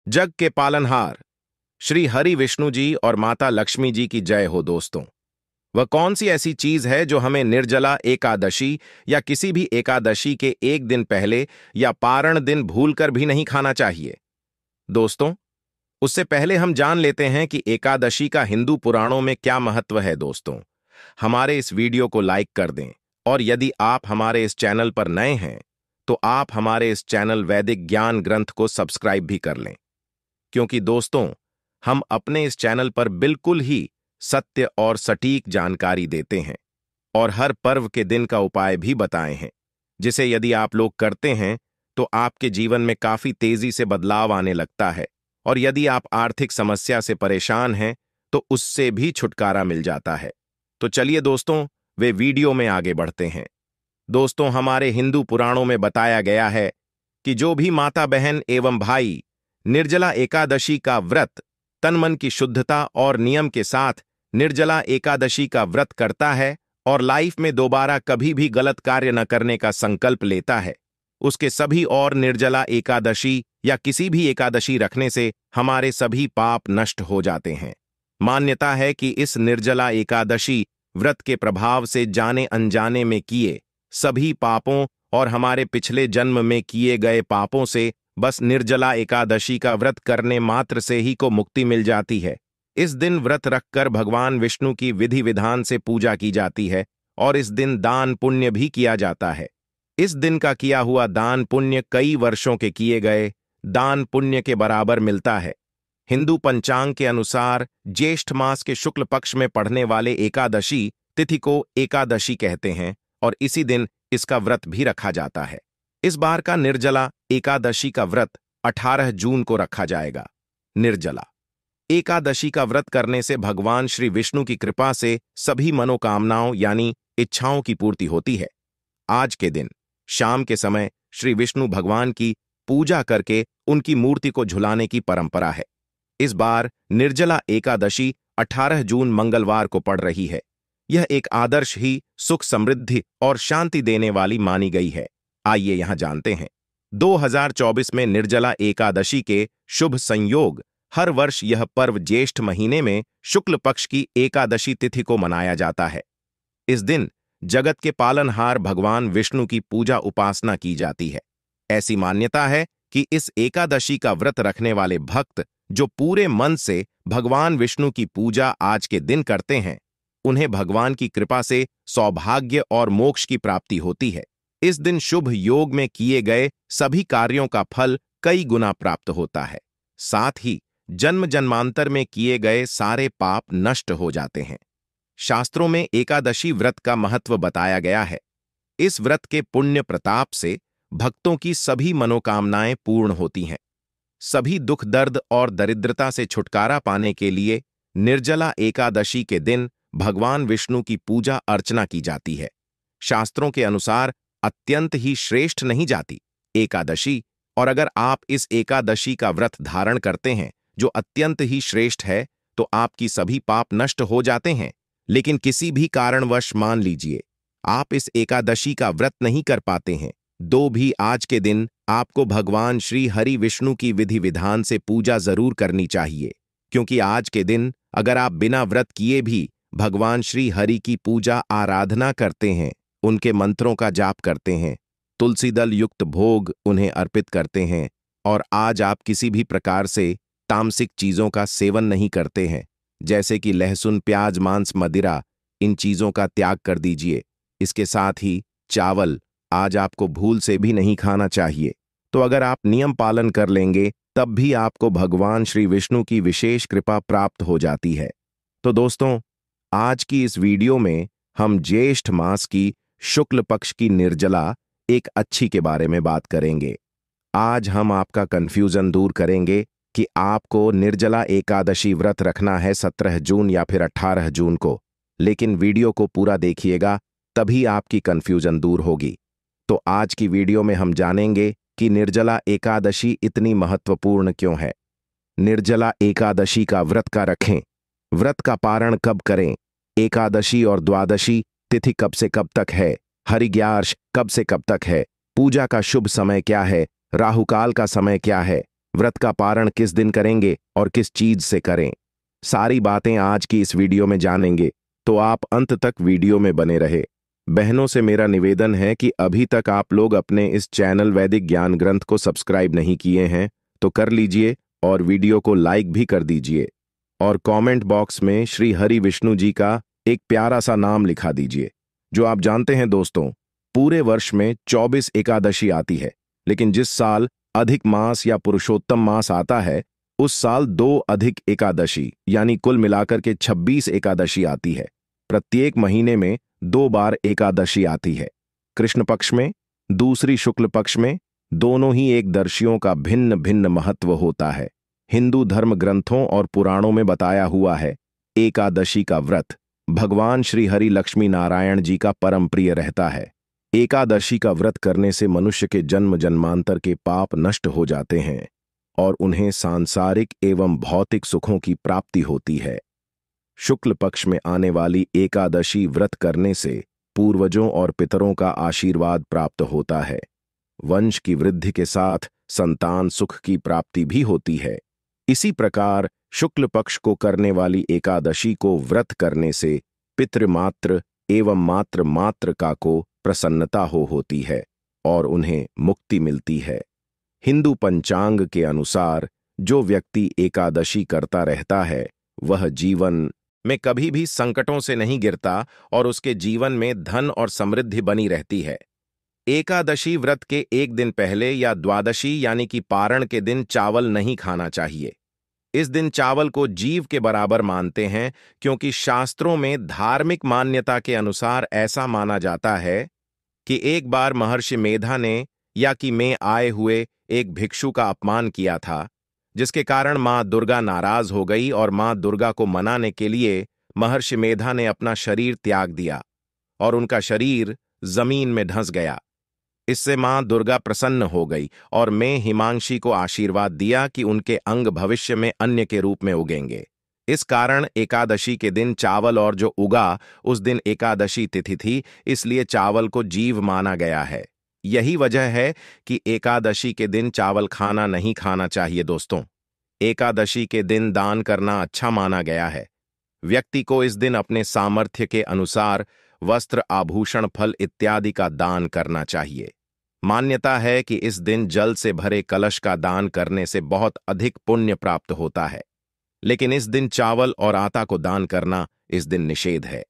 जग के पालनहार श्री हरि विष्णु जी और माता लक्ष्मी जी की जय हो दोस्तों। वह कौन सी ऐसी चीज है जो हमें निर्जला एकादशी या किसी भी एकादशी के एक दिन पहले या पारण दिन भूलकर भी नहीं खाना चाहिए? दोस्तों, उससे पहले हम जान लेते हैं कि एकादशी का हिंदू पुराणों में क्या महत्व है। दोस्तों, हमारे इस वीडियो को लाइक कर दें और यदि आप हमारे इस चैनल पर नए हैं तो आप हमारे इस चैनल वैदिक ज्ञान ग्रंथ को सब्सक्राइब भी कर लें, क्योंकि दोस्तों हम अपने इस चैनल पर बिल्कुल ही सत्य और सटीक जानकारी देते हैं और हर पर्व के दिन का उपाय भी बताए हैं, जिसे यदि आप लोग करते हैं तो आपके जीवन में काफी तेजी से बदलाव आने लगता है और यदि आप आर्थिक समस्या से परेशान हैं तो उससे भी छुटकारा मिल जाता है। तो चलिए दोस्तों, वे वीडियो में आगे बढ़ते हैं। दोस्तों, हमारे हिंदू पुराणों में बताया गया है कि जो भी माता बहन एवं भाई निर्जला एकादशी का व्रत तन मन की शुद्धता और नियम के साथ निर्जला एकादशी का व्रत करता है और लाइफ में दोबारा कभी भी गलत कार्य न करने का संकल्प लेता है, उसके सभी और निर्जला एकादशी या किसी भी एकादशी रखने से हमारे सभी पाप नष्ट हो जाते हैं। मान्यता है कि इस निर्जला एकादशी व्रत के प्रभाव से जाने अनजाने में किए सभी पापों और हमारे पिछले जन्म में किए गए पापों से बस निर्जला एकादशी का व्रत करने मात्र से ही को मुक्ति मिल जाती है। इस दिन व्रत रखकर भगवान विष्णु की विधि विधान से पूजा की जाती है और इस दिन दान पुण्य भी किया जाता है। इस दिन का किया हुआ दान पुण्य कई वर्षों के किए गए दान पुण्य के बराबर मिलता है। हिंदू पंचांग के अनुसार ज्येष्ठ मास के शुक्ल पक्ष में पड़ने वाले एकादशी तिथि को एकादशी कहते हैं और इसी दिन इसका व्रत भी रखा जाता है। इस बार का निर्जला एकादशी का व्रत 18 जून को रखा जाएगा। निर्जला एकादशी का व्रत करने से भगवान श्री विष्णु की कृपा से सभी मनोकामनाओं यानी इच्छाओं की पूर्ति होती है। आज के दिन शाम के समय श्री विष्णु भगवान की पूजा करके उनकी मूर्ति को झुलाने की परंपरा है। इस बार निर्जला एकादशी 18 जून मंगलवार को पड़ रही है। यह एक आदर्श ही सुख समृद्धि और शांति देने वाली मानी गई है। आइए यहां जानते हैं। 2024 में निर्जला एकादशी के शुभ संयोग हर वर्ष यह पर्व ज्येष्ठ महीने में शुक्ल पक्ष की एकादशी तिथि को मनाया जाता है। इस दिन जगत के पालनहार भगवान विष्णु की पूजा उपासना की जाती है। ऐसी मान्यता है कि इस एकादशी का व्रत रखने वाले भक्त जो पूरे मन से भगवान विष्णु की पूजा आज के दिन करते हैं, उन्हें भगवान की कृपा से सौभाग्य और मोक्ष की प्राप्ति होती है। इस दिन शुभ योग में किए गए सभी कार्यों का फल कई गुना प्राप्त होता है। साथ ही जन्म जन्मांतर में किए गए सारे पाप नष्ट हो जाते हैं। शास्त्रों में एकादशी व्रत का महत्व बताया गया है। इस व्रत के पुण्य प्रताप से भक्तों की सभी मनोकामनाएं पूर्ण होती हैं। सभी दुख दर्द और दरिद्रता से छुटकारा पाने के लिए निर्जला एकादशी के दिन भगवान विष्णु की पूजा अर्चना की जाती है। शास्त्रों के अनुसार अत्यंत ही श्रेष्ठ नहीं जाती एकादशी, और अगर आप इस एकादशी का व्रत धारण करते हैं जो अत्यंत ही श्रेष्ठ है, तो आपकी सभी पाप नष्ट हो जाते हैं। लेकिन किसी भी कारणवश मान लीजिए आप इस एकादशी का व्रत नहीं कर पाते हैं, तो भी आज के दिन आपको भगवान श्री हरि विष्णु की विधि विधान से पूजा जरूर करनी चाहिए, क्योंकि आज के दिन अगर आप बिना व्रत किए भी भगवान श्री हरि की पूजा आराधना करते हैं, उनके मंत्रों का जाप करते हैं, तुलसी दल युक्त भोग उन्हें अर्पित करते हैं और आज आप किसी भी प्रकार से तामसिक चीजों का सेवन नहीं करते हैं, जैसे कि लहसुन, प्याज, मांस, मदिरा, इन चीजों का त्याग कर दीजिए। इसके साथ ही चावल आज आपको भूल से भी नहीं खाना चाहिए। तो अगर आप नियम पालन कर लेंगे तब भी आपको भगवान श्री विष्णु की विशेष कृपा प्राप्त हो जाती है। तो दोस्तों, आज की इस वीडियो में हम ज्येष्ठ मास की शुक्ल पक्ष की निर्जला एक अच्छी के बारे में बात करेंगे। आज हम आपका कंफ्यूजन दूर करेंगे कि आपको निर्जला एकादशी व्रत रखना है 17 जून या फिर 18 जून को, लेकिन वीडियो को पूरा देखिएगा तभी आपकी कंफ्यूजन दूर होगी। तो आज की वीडियो में हम जानेंगे कि निर्जला एकादशी इतनी महत्वपूर्ण क्यों है, निर्जला एकादशी का व्रत का रखें, व्रत का पारण कब करें, एकादशी और द्वादशी तिथि कब से कब तक है, हरिग्यार्ष कब से कब तक है, पूजा का शुभ समय क्या है, राहुकाल का समय क्या है, व्रत का पारण किस दिन करेंगे और किस चीज से करें, सारी बातें आज की इस वीडियो में जानेंगे, तो आप अंत तक वीडियो में बने रहे। बहनों से मेरा निवेदन है कि अभी तक आप लोग अपने इस चैनल वैदिक ज्ञान ग्रंथ को सब्सक्राइब नहीं किए हैं तो कर लीजिए और वीडियो को लाइक भी कर दीजिए और कमेंट बॉक्स में श्री हरि विष्णु जी का एक प्यारा सा नाम लिखा दीजिए। जो आप जानते हैं दोस्तों, पूरे वर्ष में 24 एकादशी आती है, लेकिन जिस साल अधिक मास या पुरुषोत्तम मास आता है उस साल 2 अधिक एकादशी यानी कुल मिलाकर के 26 एकादशी आती है। प्रत्येक महीने में 2 बार एकादशी आती है, कृष्ण पक्ष में, दूसरी शुक्ल पक्ष में। दोनों ही एकदर्शियों का भिन्न भिन्न महत्व होता है। हिंदू धर्म ग्रंथों और पुराणों में बताया हुआ है, एकादशी का व्रत भगवान श्री हरि लक्ष्मी नारायण जी का परम प्रिय रहता है। एकादशी का व्रत करने से मनुष्य के जन्म जन्मांतर के पाप नष्ट हो जाते हैं और उन्हें सांसारिक एवं भौतिक सुखों की प्राप्ति होती है। शुक्ल पक्ष में आने वाली एकादशी व्रत करने से पूर्वजों और पितरों का आशीर्वाद प्राप्त होता है। वंश की वृद्धि के साथ संतान सुख की प्राप्ति भी होती है। इसी प्रकार शुक्ल पक्ष को करने वाली एकादशी को व्रत करने से पितृमात्र एवं मात्र मातृका को प्रसन्नता होती है और उन्हें मुक्ति मिलती है। हिंदू पंचांग के अनुसार जो व्यक्ति एकादशी करता रहता है वह जीवन में कभी भी संकटों से नहीं गिरता और उसके जीवन में धन और समृद्धि बनी रहती है। एकादशी व्रत के एक दिन पहले या द्वादशी यानी कि पारण के दिन चावल नहीं खाना चाहिए। इस दिन चावल को जीव के बराबर मानते हैं, क्योंकि शास्त्रों में धार्मिक मान्यता के अनुसार ऐसा माना जाता है कि एक बार महर्षि मेधा ने या कि में आए हुए एक भिक्षु का अपमान किया था, जिसके कारण मां दुर्गा नाराज हो गई और मां दुर्गा को मनाने के लिए महर्षि मेधा ने अपना शरीर त्याग दिया और उनका शरीर जमीन में धंस गया। इससे मां दुर्गा प्रसन्न हो गई और मैं हिमांशी को आशीर्वाद दिया कि उनके अंग भविष्य में अन्य के रूप में उगेंगे। इस कारण एकादशी के दिन चावल, और जो उगा उस दिन एकादशी तिथि थी, इसलिए चावल को जीव माना गया है। यही वजह है कि एकादशी के दिन चावल खाना नहीं खाना चाहिए। दोस्तों, एकादशी के दिन दान करना अच्छा माना गया है। व्यक्ति को इस दिन अपने सामर्थ्य के अनुसार वस्त्र, आभूषण, फल इत्यादि का दान करना चाहिए। मान्यता है कि इस दिन जल से भरे कलश का दान करने से बहुत अधिक पुण्य प्राप्त होता है, लेकिन इस दिन चावल और आटा को दान करना इस दिन निषेध है।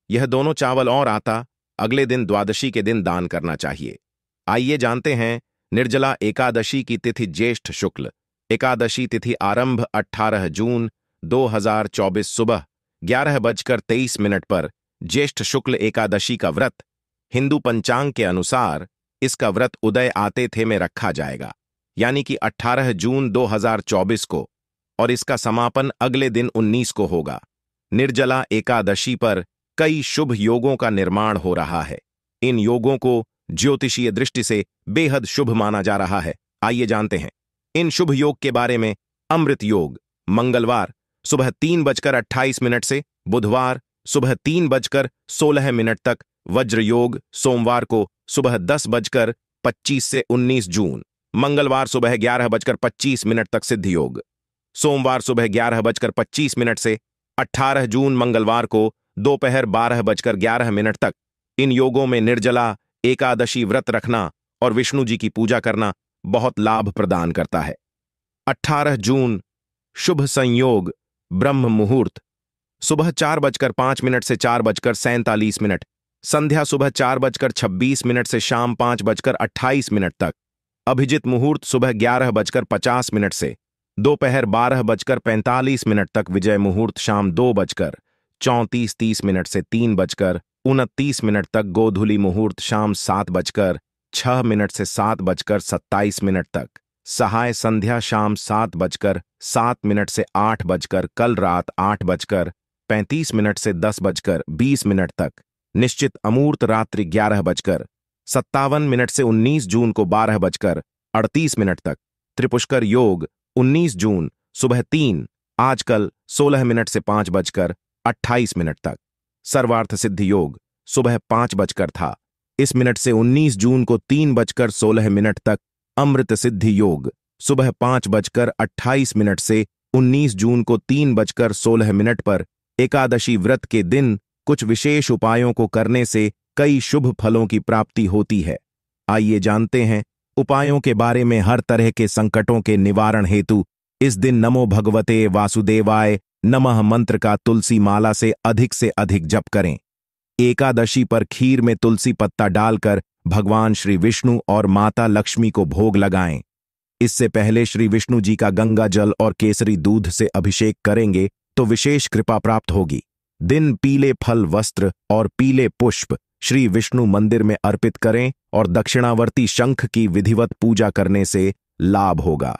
यह दोनों चावल और आटा अगले दिन द्वादशी के दिन दान करना चाहिए। आइए जानते हैं निर्जला एकादशी की तिथि। ज्येष्ठ शुक्ल एकादशी तिथि आरंभ 18 जून 2024 सुबह 11:23 पर ज्येष्ठ शुक्ल एकादशी का व्रत हिंदू पंचांग के अनुसार इसका व्रत उदय आते थे में रखा जाएगा, यानी कि 18 जून 2024 को, और इसका समापन अगले दिन 19 को होगा। निर्जला एकादशी पर कई शुभ योगों का निर्माण हो रहा है। इन योगों को ज्योतिषीय दृष्टि से बेहद शुभ माना जा रहा है। आइए जानते हैं इन शुभ योग के बारे में। अमृत योग मंगलवार सुबह 3:28 से बुधवार सुबह 3:16 तक। वज्र योग सोमवार को सुबह 10:25 से 19 जून। मंगलवार सुबह 11:25 तक सिद्ध योग। सोमवार सुबह 11:25 से 18 जून मंगलवार को दोपहर 12:11 तक। इन योगों में निर्जला एकादशी व्रत रखना और विष्णु जी की पूजा करना बहुत लाभ प्रदान करता है। 18 जून शुभ संयोग ब्रह्म मुहूर्त सुबह 4:05 से 4:47। संध्या सुबह 4:26 से शाम 5:28 तक। अभिजित मुहूर्त सुबह 11:50 से दोपहर 12:45 तक। विजय मुहूर्त शाम 2:34 से 3:29 तक। गोधूली मुहूर्त शाम 7:06 से 7:27 तक। सहाय संध्या शाम 7:07 से 8 कल रात 8:35 से 10:20 तक। निश्चित अमूर्त रात्रि 11:57 से 19 जून को 12:38 तक। त्रिपुष्कर योग 19 जून सुबह 3 आजकल 16 से 5:28 तक। सर्वार्थ सिद्धि योग सुबह 5 था इस मिनट से 19 जून को 3:16 तक। अमृत सिद्धि योग सुबह 5:28 से 19 जून को 3:16 पर एकादशी व्रत के दिन कुछ विशेष उपायों को करने से कई शुभ फलों की प्राप्ति होती है। आइए जानते हैं उपायों के बारे में। हर तरह के संकटों के निवारण हेतु इस दिन नमो भगवते वासुदेवाय नमः मंत्र का तुलसी माला से अधिक जप करें। एकादशी पर खीर में तुलसी पत्ता डालकर भगवान श्री विष्णु और माता लक्ष्मी को भोग लगाएं। इससे पहले श्री विष्णु जी का गंगा जल और केसरी दूध से अभिषेक करेंगे तो विशेष कृपा प्राप्त होगी। दिन पीले फल, वस्त्र और पीले पुष्प श्री विष्णु मंदिर में अर्पित करें और दक्षिणावर्ती शंख की विधिवत पूजा करने से लाभ होगा।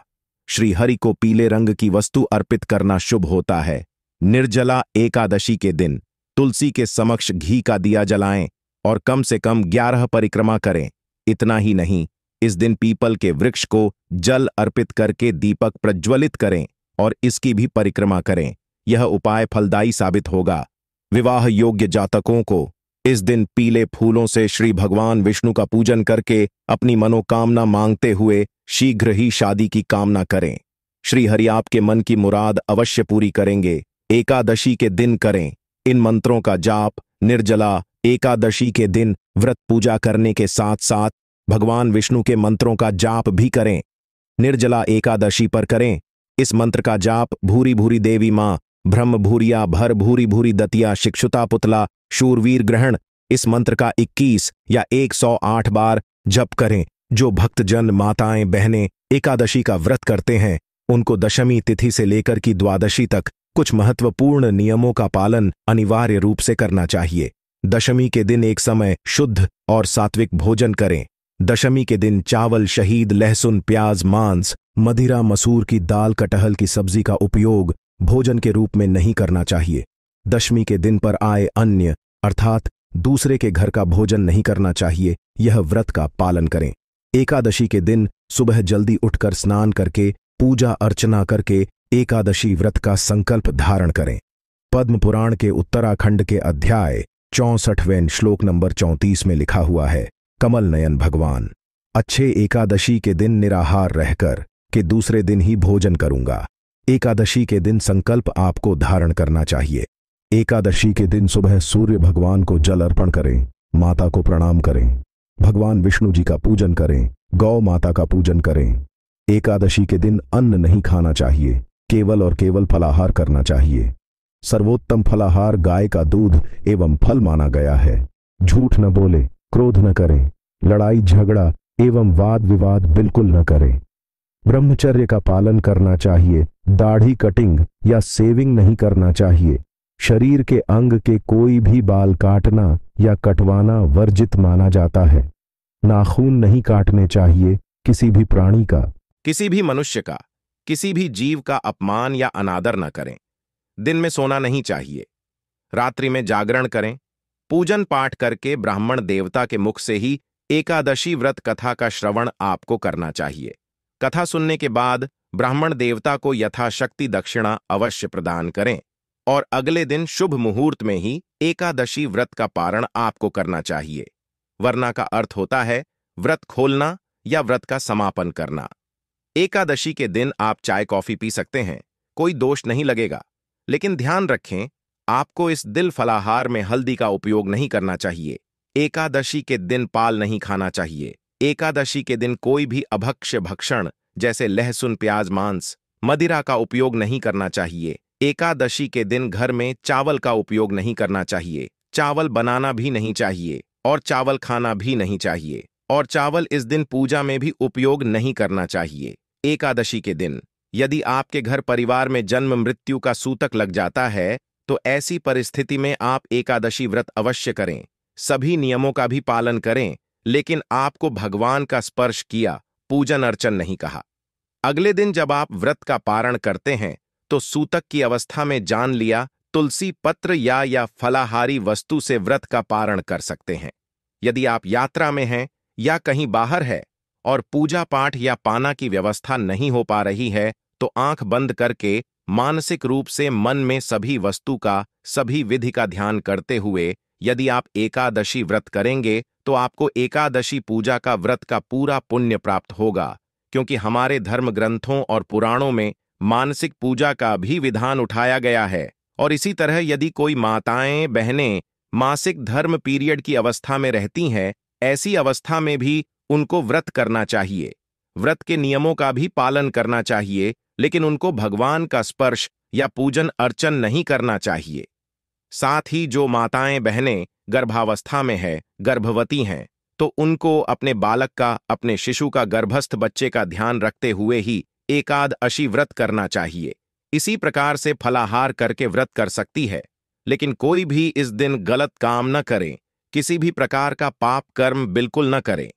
श्री हरि को पीले रंग की वस्तु अर्पित करना शुभ होता है। निर्जला एकादशी के दिन तुलसी के समक्ष घी का दिया जलाएं और कम से कम 11 परिक्रमा करें। इतना ही नहीं, इस दिन पीपल के वृक्ष को जल अर्पित करके दीपक प्रज्वलित करें और इसकी भी परिक्रमा करें। यह उपाय फलदायी साबित होगा। विवाह योग्य जातकों को इस दिन पीले फूलों से श्री भगवान विष्णु का पूजन करके अपनी मनोकामना मांगते हुए शीघ्र ही शादी की कामना करें। श्री हरि आपके मन की मुराद अवश्य पूरी करेंगे। एकादशी के दिन करें इन मंत्रों का जाप। निर्जला एकादशी के दिन व्रत पूजा करने के साथ साथ भगवान विष्णु के मंत्रों का जाप भी करें। निर्जला एकादशी पर करें इस मंत्र का जाप। भूरी भूरी देवी मां, ब्रह्म भूरिया भर भूरी भूरी दतिया शिक्षुता पुतला शूरवीर ग्रहण। इस मंत्र का 21 या 108 बार जप करें। जो भक्तजन माताएं बहनें एकादशी का व्रत करते हैं उनको दशमी तिथि से लेकर की द्वादशी तक कुछ महत्वपूर्ण नियमों का पालन अनिवार्य रूप से करना चाहिए। दशमी के दिन एक समय शुद्ध और सात्विक भोजन करें। दशमी के दिन चावल, शहीद, लहसुन, प्याज, मांस, मदिरा, मसूर की दाल, कटहल की सब्जी का उपयोग भोजन के रूप में नहीं करना चाहिए। दशमी के दिन पर आए अन्य अर्थात दूसरे के घर का भोजन नहीं करना चाहिए। यह व्रत का पालन करें। एकादशी के दिन सुबह जल्दी उठकर स्नान करके पूजा अर्चना करके एकादशी व्रत का संकल्प धारण करें। पद्म पुराण के उत्तराखंड के अध्याय 64वें श्लोक नंबर 34 में लिखा हुआ है, कमल नयन भगवान, अच्छे एकादशी के दिन निराहार रहकर के दूसरे दिन ही भोजन करूंगा। एकादशी के दिन संकल्प आपको धारण करना चाहिए। एकादशी के दिन सुबह सूर्य भगवान को जल अर्पण करें, माता को प्रणाम करें, भगवान विष्णु जी का पूजन करें, गौ माता का पूजन करें। एकादशी के दिन अन्न नहीं खाना चाहिए, केवल और केवल फलाहार करना चाहिए। सर्वोत्तम फलाहार गाय का दूध एवं फल माना गया है। झूठ न बोले, क्रोध न करें, लड़ाई झगड़ा एवं वाद विवाद बिल्कुल न करें। ब्रह्मचर्य का पालन करना चाहिए। दाढ़ी कटिंग या सेविंग नहीं करना चाहिए। शरीर के अंग के कोई भी बाल काटना या कटवाना वर्जित माना जाता है। नाखून नहीं काटने चाहिए किसी भी प्राणी का, किसी भी मनुष्य का, किसी भी जीव का अपमान या अनादर न करें। दिन में सोना नहीं चाहिए। रात्रि में जागरण करें। पूजन पाठ करके ब्राह्मण देवता के मुख से ही एकादशी व्रत कथा का श्रवण आपको करना चाहिए। कथा सुनने के बाद ब्राह्मण देवता को यथाशक्ति दक्षिणा अवश्य प्रदान करें और अगले दिन शुभ मुहूर्त में ही एकादशी व्रत का पारण आपको करना चाहिए। वरना का अर्थ होता है व्रत खोलना या व्रत का समापन करना। एकादशी के दिन आप चाय कॉफी पी सकते हैं, कोई दोष नहीं लगेगा, लेकिन ध्यान रखें आपको इस दिल फलाहार में हल्दी का उपयोग नहीं करना चाहिए। एकादशी के दिन पाल नहीं खाना चाहिए। एकादशी के दिन कोई भी अभक्ष्य भक्षण जैसे लहसुन, प्याज, मांस, मदिरा का उपयोग नहीं करना चाहिए। एकादशी के दिन घर में चावल का उपयोग नहीं करना चाहिए। चावल बनाना भी नहीं चाहिए और चावल खाना भी नहीं चाहिए और चावल इस दिन पूजा में भी उपयोग नहीं करना चाहिए। एकादशी के दिन यदि आपके घर परिवार में जन्म मृत्यु का सूतक लग जाता है तो ऐसी परिस्थिति में आप एकादशी व्रत अवश्य करें। सभी नियमों का भी पालन करें, लेकिन आपको भगवान का स्पर्श किया, पूजन अर्चन नहीं कहा। अगले दिन जब आप व्रत का पारण करते हैं तो सूतक की अवस्था में जान लिया तुलसी पत्र या फलाहारी वस्तु से व्रत का पारण कर सकते हैं। यदि आप यात्रा में हैं या कहीं बाहर है और पूजा पाठ या पाना की व्यवस्था नहीं हो पा रही है तो आंख बंद करके मानसिक रूप से मन में सभी वस्तु का, सभी विधि का ध्यान करते हुए यदि आप एकादशी व्रत करेंगे तो आपको एकादशी पूजा का व्रत का पूरा पुण्य प्राप्त होगा। क्योंकि हमारे धर्म ग्रंथों और पुराणों में मानसिक पूजा का भी विधान उठाया गया है। और इसी तरह यदि कोई माताएं बहनें मासिक धर्म पीरियड की अवस्था में रहती हैं, ऐसी अवस्था में भी उनको व्रत करना चाहिए। व्रत के नियमों का भी पालन करना चाहिए, लेकिन उनको भगवान का स्पर्श या पूजन अर्चन नहीं करना चाहिए। साथ ही जो माताएं बहनें गर्भावस्था में है, गर्भवती हैं, तो उनको अपने बालक का, अपने शिशु का, गर्भस्थ बच्चे का ध्यान रखते हुए ही एकादशी व्रत करना चाहिए। इसी प्रकार से फलाहार करके व्रत कर सकती है, लेकिन कोई भी इस दिन गलत काम न करे, किसी भी प्रकार का पाप कर्म बिल्कुल न करे।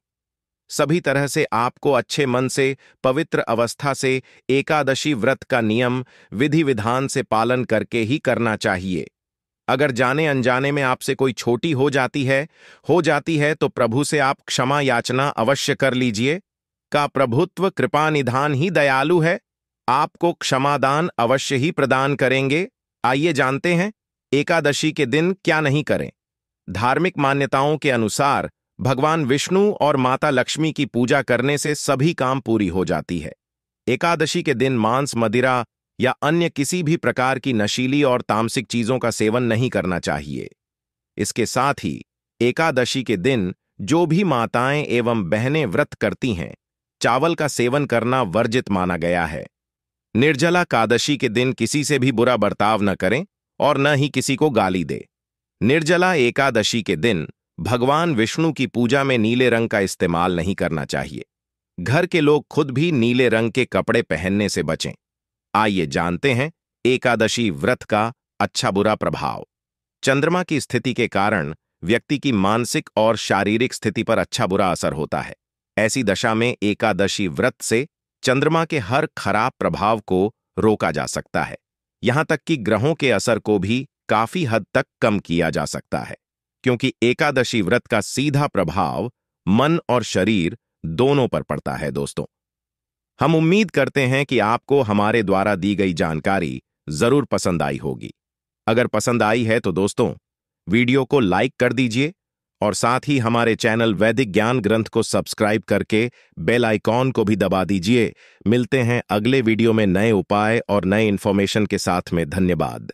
सभी तरह से आपको अच्छे मन से, पवित्र अवस्था से एकादशी व्रत का नियम विधि विधान से पालन करके ही करना चाहिए। अगर जाने अनजाने में आपसे कोई छोटी हो जाती है तो प्रभु से आप क्षमा याचना अवश्य कर लीजिए। का प्रभुत्व कृपा निधान ही दयालु है, आपको क्षमादान अवश्य ही प्रदान करेंगे। आइए जानते हैं एकादशी के दिन क्या नहीं करें। धार्मिक मान्यताओं के अनुसार भगवान विष्णु और माता लक्ष्मी की पूजा करने से सभी काम पूरी हो जाती है। एकादशी के दिन मांस, मदिरा या अन्य किसी भी प्रकार की नशीली और तामसिक चीजों का सेवन नहीं करना चाहिए। इसके साथ ही एकादशी के दिन जो भी माताएं एवं बहनें व्रत करती हैं, चावल का सेवन करना वर्जित माना गया है। निर्जला एकादशी के दिन किसी से भी बुरा बर्ताव न करें और न ही किसी को गाली दे। निर्जला एकादशी के दिन भगवान विष्णु की पूजा में नीले रंग का इस्तेमाल नहीं करना चाहिए। घर के लोग खुद भी नीले रंग के कपड़े पहनने से बचें। आइए जानते हैं एकादशी व्रत का अच्छा बुरा प्रभाव। चंद्रमा की स्थिति के कारण व्यक्ति की मानसिक और शारीरिक स्थिति पर अच्छा बुरा असर होता है। ऐसी दशा में एकादशी व्रत से चंद्रमा के हर खराब प्रभाव को रोका जा सकता है। यहां तक कि ग्रहों के असर को भी काफी हद तक कम किया जा सकता है, क्योंकि एकादशी व्रत का सीधा प्रभाव मन और शरीर दोनों पर पड़ता है। दोस्तों, हम उम्मीद करते हैं कि आपको हमारे द्वारा दी गई जानकारी जरूर पसंद आई होगी। अगर पसंद आई है तो दोस्तों वीडियो को लाइक कर दीजिए और साथ ही हमारे चैनल वैदिक ज्ञान ग्रंथ को सब्सक्राइब करके बेल आइकॉन को भी दबा दीजिए। मिलते हैं अगले वीडियो में नए उपाय और नए इन्फॉर्मेशन के साथ में। धन्यवाद।